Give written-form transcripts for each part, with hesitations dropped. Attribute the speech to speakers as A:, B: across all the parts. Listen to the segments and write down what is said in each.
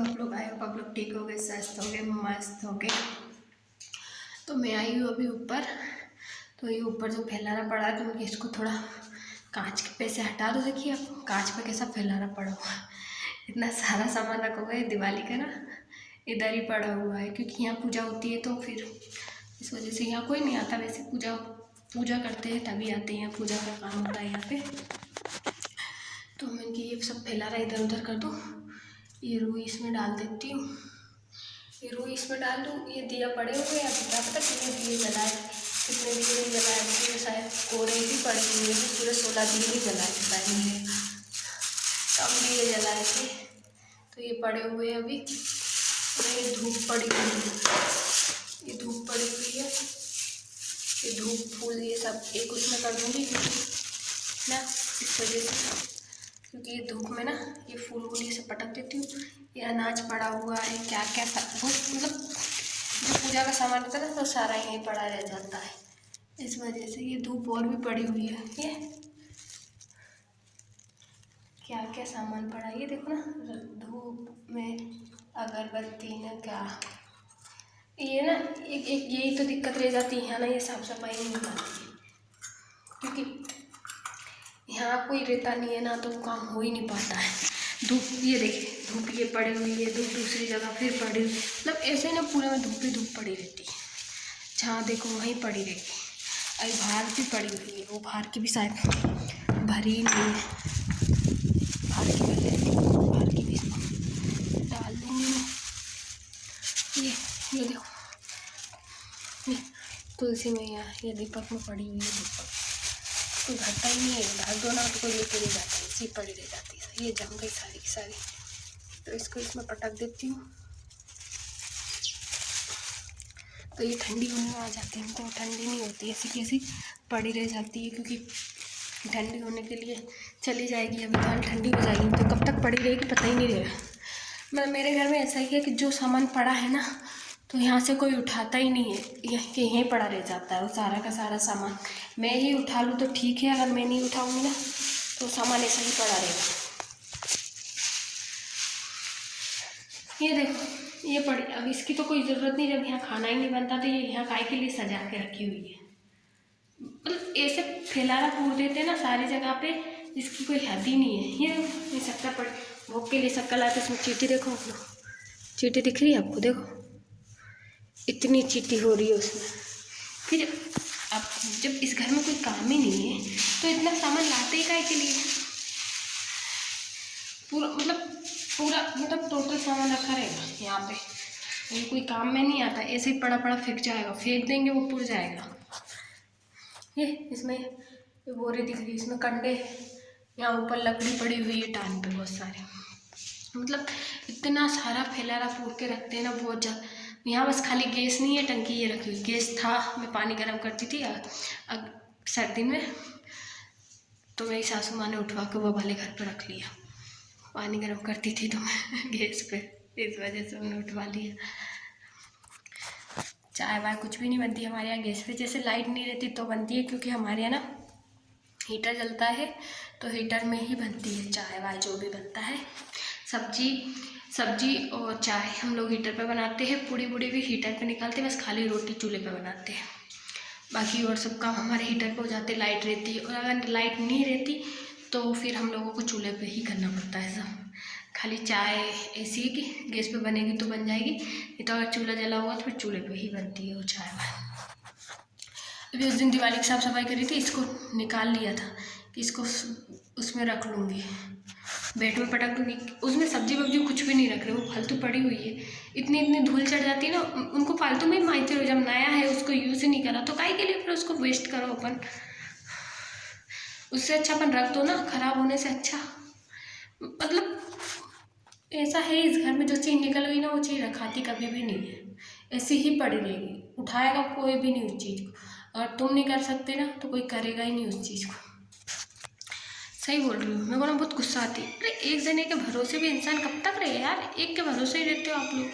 A: हो आप लोग? आए हो आप लोग ठीक हो गए, स्वस्थ हो गए, मस्त हो गए। तो मैं आई हूँ अभी ऊपर। तो ये ऊपर जो फैलाना पड़ा है तो मुझे इसको थोड़ा कांच पे से हटा दो। देखिए आप कांच पे कैसा फैलाना पड़ा हुआ है। इतना सारा सामान रखा हुआ है दिवाली का ना, इधर ही पड़ा हुआ है क्योंकि यहाँ पूजा होती है तो फिर इस वजह से यहाँ कोई नहीं आता। वैसे पूजा पूजा करते हैं तभी आते हैं, यहाँ पूजा का काम होता है यहाँ पे। तो मैं इनकी ये सब फैला रहा इधर उधर कर दूँ। ये रुई इसमें डाल देती हूँ, ये रुई इसमें डाल दूँ। ये दिया पड़े हुए हैं, अभी क्या पता कितने दिए जलाए, कितने दिए नहीं जलाए। मुझे शायद कोड़े ही पड़े हुए हैं, पूरे 16 दिए ही जलाए थे शायद मैंने, कम दिए जलाए थे। तो ये पड़े हुए हैं अभी। और ये धूप पड़ी हुई है, ये धूप पड़ी हुई है, ये धूप फूल ये सब एक उसमें कर दूँगी ना, इस वजह से, क्योंकि ये धूप में ना ये फूल वूल ये सब पटक देती हूँ। ये अनाज पड़ा हुआ है, क्या क्या मतलब जो पूजा का सामान होता है ना तो सारा यहीं पड़ा रह जाता है। इस वजह से ये धूप और भी पड़ी हुई है। ये क्या क्या सामान पड़ा है ये देखो ना, धूप में अगरबत्ती न क्या, ये ना एक यही तो दिक्कत रह जाती है ना, ये साफ सफाई नहीं हो पाती क्योंकि यहाँ कोई रहता नहीं है ना तो काम हो ही नहीं पाता है। धूप ये देखिए, धूप ये पड़ी हुई है, धूप दूसरी जगह फिर पड़ी हुई, मतलब ऐसे ना पूरे में धूप ही धूप पड़ी रहती है। जहाँ देखो वहीं पड़ी रहती है। अभी बाहर भी पड़ी हुई है, वो बाहर की भी शायद भरी नहीं है, बाहर की भर लेती हूँ, बाहर की भी डाल दूँगी। ये देखो, ये तुलसी मैया, ये दीपक में पड़ी हुई है। दीपक कोई भरता ही नहीं है, भर दो ना तो कोई लेके नहीं जाता है, इसी पड़ी रह जाती है। ये जम गई सारी की सारी, तो इसको इसमें पटक देती हूँ। तो ये ठंडी होने में आ जाती है, तो ठंडी नहीं होती, ऐसी कैसी पड़ी रह जाती है क्योंकि ठंडी होने के लिए चली जाएगी। अभी तो ठंडी हो जाएगी तो कब तक पड़ी रहेगी पता ही नहीं रहेगा। मतलब मेरे घर में ऐसा ही है कि जो सामान पड़ा है ना तो यहाँ से कोई उठाता ही नहीं है, यहीं पड़ा रह जाता है वो सारा का सारा सामान। मैं ही उठा लूँ तो ठीक है, अगर मैं नहीं उठाऊँगी ना तो सामान ऐसा ही पड़ा रहेगा। ये देखो ये पड़ी, अब इसकी तो कोई ज़रूरत नहीं, जब यहाँ खाना ही नहीं बनता तो ये यहाँ काय के लिए सजा के रखी हुई है। मतलब ऐसे फैलाना पूर देते ना सारी जगह पे, इसकी कोई हद ही नहीं है। ये शक्कर पड़ी, भोग के लिए शक्कर लाए तो इसमें चींटी देखो, चींटी दिख रही है आपको, देखो इतनी चींटी हो रही है उसमें। फिर अब जब इस घर में कोई काम ही नहीं है तो इतना सामान लाते ही काय के लिए? पूरा टोटल सामान रखा रहेगा यहाँ पे, ये कोई काम में नहीं आता, ऐसे ही पड़ा पड़ा फेंक जाएगा, फेंक देंगे वो पुर जाएगा। ये इसमें ये बोरे दिख रही है, इसमें कंडे, यहाँ ऊपर लकड़ी पड़ी हुई है टान पे बहुत सारे। मतलब इतना सारा फैलाना पूर के रखते हैं ना बहुत ज़्यादा। यहाँ बस खाली गैस नहीं है, टंकी ये रखी हुई, गैस था मैं पानी गर्म करती थी अब सर्दी में, तो मेरी सासू माँ ने उठवा के वो वाले घर पर रख लिया। पानी गर्म करती थी तो मैं गैस पे, इस वजह से उन्होंने उठवा लिया। चाय वाय कुछ भी नहीं बनती हमारे यहाँ गैस पे, जैसे लाइट नहीं रहती तो बनती है, क्योंकि हमारे यहाँ ना हीटर जलता है तो हीटर में ही बनती है चाय वाय जो भी बनता है। सब्जी और चाय हम लोग हीटर पे बनाते हैं, पूड़ी भी हीटर पे निकालते हैं, बस खाली रोटी चूल्हे पे बनाते हैं। बाकी और सब काम हमारे हीटर पे हो जाते, लाइट रहती है। और अगर लाइट नहीं रहती तो फिर हम लोगों को चूल्हे पे ही करना पड़ता है सब। खाली चाय ऐसी है कि गैस पे बनेगी तो बन जाएगी, नहीं तो अगर चूल्हा जला हुआ तो फिर चूल्हे पे ही बनती है वो चाय वाय। अभी उस दिन दिवाली की साफ़ सफाई करी थी, इसको निकाल लिया था कि इसको उसमें रख लूँगी, बेड में पटक दूँगी। उसमें सब्जी वब्जी कुछ भी नहीं रख रहे, वो फालतू पड़ी हुई है। इतनी धूल चढ़ जाती है ना, उनको फालतू में मारते हो। जब नया है उसको यूज़ ही नहीं करा तो काहे के लिए फिर उसको वेस्ट करो अपन, उससे अच्छा अपन रख दो ना, ख़राब होने से अच्छा। मतलब ऐसा है इस घर में जो चीज़ निकल गई ना वो चीज़ रखाती कभी भी नहीं है, ऐसी ही पड़ी रहेगी, उठाएगा कोई भी नहीं उस चीज़ को। अगर तुम नहीं कर सकते ना तो कोई करेगा ही नहीं उस चीज़ को। सही बोल रही हूँ, मेरे को ना बहुत गुस्सा आती है। अरे एक जने के भरोसे भी इंसान कब तक रहे यार, एक के भरोसे ही रहते हो आप लोग।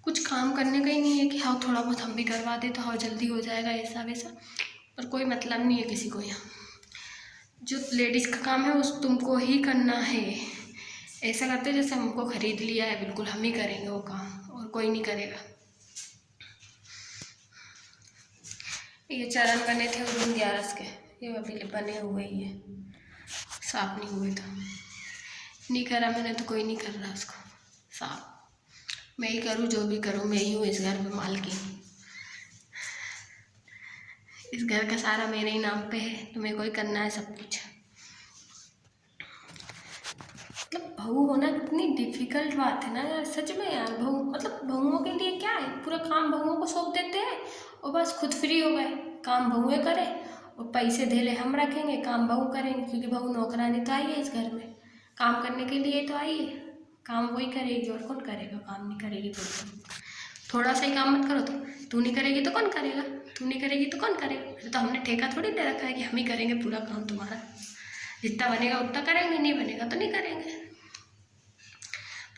A: कुछ काम करने का ही नहीं है कि हाँ थोड़ा बहुत हम भी करवा दे तो हाँ जल्दी हो जाएगा ऐसा वैसा, पर कोई मतलब नहीं है किसी को यहाँ। जो लेडीज़ का काम है उस तुमको ही करना है, ऐसा करते जैसे हमको खरीद लिया है, बिल्कुल हम ही करेंगे वो काम और कोई नहीं करेगा। ये चरण बने थे उस दिन 11 के, ये अभी बने हुए ही है, साफ नहीं हुए तो नहीं करा मैंने, तो कोई नहीं कर रहा उसको साफ। मैं ही करूँ, जो भी करूँ, मैं ही हूँ इस घर में मालकिन। इस घर का सारा मेरे ही नाम पे है, तो मेरे को ही करना है सब कुछ। मतलब बहू होना कितनी डिफिकल्ट बात है ना यार, सच में यार। बहू मतलब बहुओं के लिए क्या है, पूरा काम बहुओं को सौंप देते हैं और बस खुद फ्री हो गए। काम बहुएं करें और पैसे धेले हम रखेंगे, काम बहू करेंगे, क्योंकि बहू नौकरानी तो आई है इस घर में, काम करने के लिए तो आई है। काम वही करेगी और कौन करेगा, काम नहीं करेगी तो थोड़ा सा ही काम मत करो तो तू नहीं करेगी तो कौन करेगा, तू नहीं करेगी तो कौन करेगा। तो हमने ठेका थोड़ी दे रखा है कि हम ही करेंगे पूरा काम तुम्हारा, जितना बनेगा उतना करेंगे, नहीं बनेगा तो नहीं करेंगे।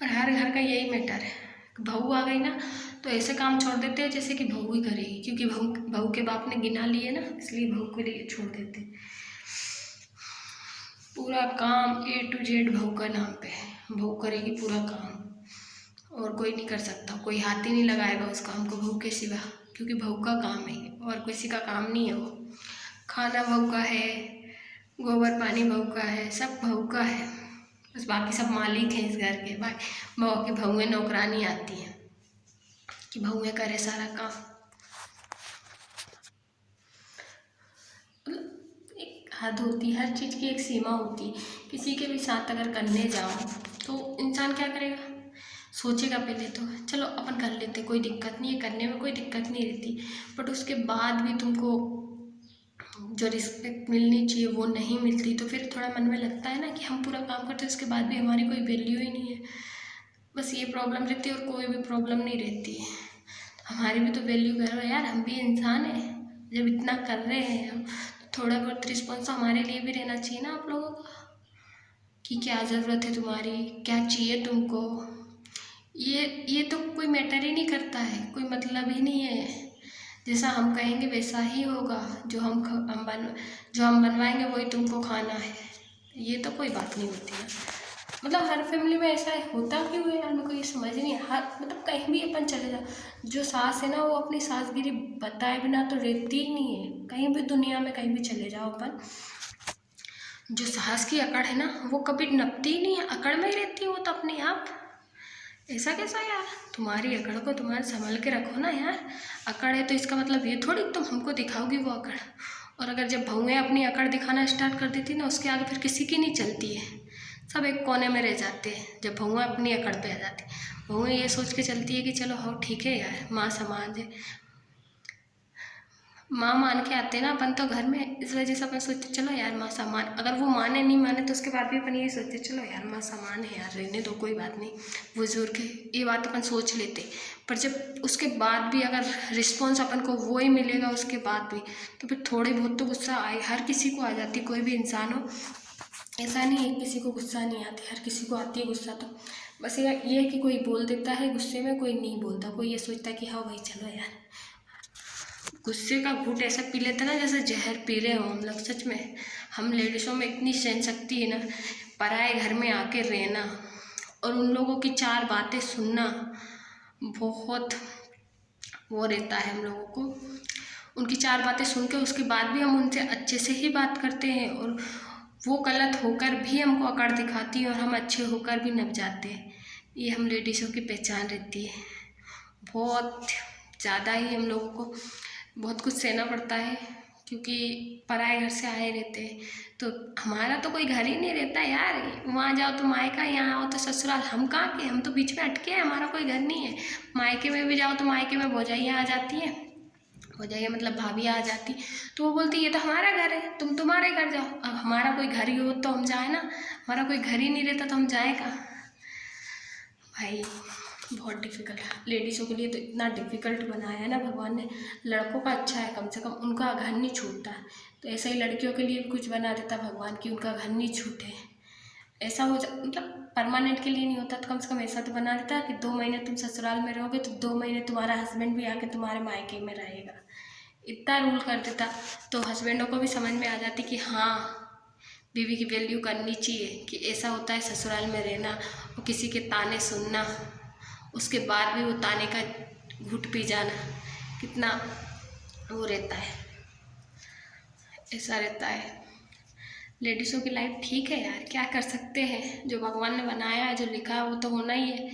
A: पर हर घर का यही मैटर है, बहू आ गई ना तो ऐसे काम छोड़ देते हैं जैसे कि बहू ही करेगी, क्योंकि बहू के बाप ने गिना लिए ना, इसलिए बहू के लिए छोड़ देते। पूरा काम A to Z बहू का नाम पे है, बहू करेगी पूरा काम और कोई नहीं कर सकता, कोई हाथ ही नहीं लगाएगा उस काम को बहू के सिवा, क्योंकि बहू का काम है और किसी का काम नहीं है। वो खाना बहू का है, गोबर पानी बहू का है, सब बहू का है, बस बाकी सब मालिक हैं इस घर के। बाकी बहू की बहुएं नौकरानी आती हैं कि बहुएं करे सारा काम। मतलब एक हद होती है, हर चीज़ की एक सीमा होती है। किसी के भी साथ अगर करने जाओ तो इंसान क्या करेगा, सोचेगा पहले तो चलो अपन कर लेते, कोई दिक्कत नहीं है, करने में कोई दिक्कत नहीं रहती। बट उसके बाद भी तुमको जो रिस्पेक्ट मिलनी चाहिए वो नहीं मिलती, तो फिर थोड़ा मन में लगता है ना कि हम पूरा काम करते हैं उसके बाद भी हमारी कोई वैल्यू ही नहीं है। बस ये प्रॉब्लम रहती है और कोई भी प्रॉब्लम नहीं रहती है। हमारी भी तो वैल्यू करो यार, हम भी इंसान हैं। जब इतना कर रहे हैं हम, तो थोड़ा बहुत रिस्पॉन्स हमारे लिए भी रहना चाहिए ना आप लोगों का, कि क्या ज़रूरत है तुम्हारी, क्या चाहिए तुमको। ये तो कोई मैटर ही नहीं करता है, कोई मतलब ही नहीं है। जैसा हम कहेंगे वैसा ही होगा, जो हम बनवाएंगे वही तुमको खाना है। ये तो कोई बात नहीं होती है। मतलब हर फैमिली में ऐसा होता क्यों है यार, मेरे को ये समझ नहीं है। हर मतलब कहीं भी अपन चले जाओ, जो सास है ना वो अपनी सासगिरी बताए बिना तो रहती ही नहीं है। कहीं भी दुनिया में कहीं भी चले जाओ अपन, जो सास की अकड़ है ना वो कभी नपती ही नहीं है, अकड़ में ही रहती है वो तो अपने आप। ऐसा कैसा यार, तुम्हारी अकड़ को तुम्हारे संभाल के रखो ना यार। अकड़ है तो इसका मतलब ये थोड़ी तुम हमको दिखाओगी वो अकड़। और अगर जब बहुएं अपनी अकड़ दिखाना स्टार्ट कर देती ना, उसके आगे फिर किसी की नहीं चलती है, सब एक कोने में रह जाते हैं। जब बहुएं अपनी अकड़ पे आ जाती, बहुएं ये सोच के चलती है कि चलो हाँ ठीक है यार, माँ समाज है, माँ मान के आते हैं ना अपन तो घर में, इस वजह से अपन सोचते चलो यार माँ समान। अगर वो माने नहीं माने तो उसके बाद भी अपन यही सोचते चलो यार माँ समान है यार, रहने दो कोई बात नहीं, बुजुर्ग है, ये बात अपन सोच लेते। पर जब उसके बाद भी अगर रिस्पॉन्स अपन को वो ही मिलेगा उसके बाद भी, तो फिर थोड़ी बहुत तो गुस्सा आए, हर किसी को आ जाती, कोई भी इंसान हो। ऐसा नहीं है किसी को गुस्सा नहीं आती, हर किसी को आती है गुस्सा। तो बस ये है कि कोई बोल देता है गुस्से में, कोई नहीं बोलता, कोई ये सोचता है कि हाँ भाई चलो यार। गुस्से का घूंट ऐसा पी लेते ना जैसे जहर पी रहे हो हम लोग। सच में हम लेडीज़ों में इतनी सहन शक्ति है ना, पराए घर में आके रहना और उन लोगों की चार बातें सुनना बहुत वो रहता है हम लोगों को। उनकी चार बातें सुन के उसके बाद भी हम उनसे अच्छे से ही बात करते हैं, और वो गलत होकर भी हमको अकड़ दिखाती है और हम अच्छे होकर भी नप जाते हैं। ये हम लेडीज़ों की पहचान रहती है। बहुत ज़्यादा ही हम लोगों को बहुत कुछ सहना पड़ता है, क्योंकि पराए घर से आए रहते हैं। तो हमारा तो कोई घर ही नहीं रहता यार, वहाँ जाओ तो मायका, यहाँ आओ तो ससुराल। हम कहाँ के, हम तो बीच में अटके हैं, हमारा कोई घर नहीं है। मायके में भी जाओ तो मायके में भौजाइयाँ आ जाती हैं, भौजाइयाँ मतलब भाभी आ जाती, तो वो बोलती ये तो हमारा घर है, तुम तुम्हारे घर जाओ। अब हमारा कोई घर ही हो तो हम जाए ना, हमारा कोई घर ही नहीं रहता तो हम जाए कहाँ भाई। बहुत डिफ़िकल्ट है लेडीज़ों के लिए, तो इतना डिफ़िकल्ट बनाया है ना भगवान ने। लड़कों का अच्छा है, कम से कम उनका घर नहीं छूटता है, तो ऐसे ही लड़कियों के लिए भी कुछ बना देता भगवान कि उनका घर नहीं छूटे। ऐसा हो जा मतलब परमानेंट के लिए नहीं होता, तो कम से कम ऐसा तो बना देता कि 2 महीने तुम ससुराल में रहोगे तो 2 महीने तुम्हारा हस्बैंड भी आके तुम्हारे मायके में रहेगा। इतना रूल कर देता तो हस्बैंडों को भी समझ में आ जाती कि हाँ बीवी की वैल्यू करनी चाहिए कि ऐसा होता है ससुराल में रहना और किसी के ताने सुनना, उसके बाद भी वो ताने का घूंट पी जाना, कितना वो रहता है, ऐसा रहता है। लेडीज़ों की लाइफ ठीक है यार, क्या कर सकते हैं, जो भगवान ने बनाया है, जो लिखा है वो तो होना ही है,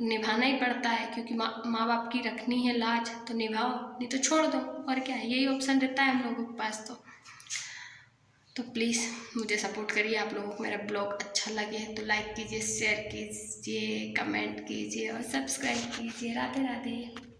A: निभाना ही पड़ता है, क्योंकि माँ बाप की रखनी है लाज तो निभाओ, नहीं तो छोड़ दो, और क्या है, यही ऑप्शन रहता है हम लोगों के पास। तो प्लीज़ मुझे सपोर्ट करिए। आप लोगों को मेरा ब्लॉग अच्छा लगे तो लाइक कीजिए, शेयर कीजिए, कमेंट कीजिए और सब्सक्राइब कीजिए। राधे राधे।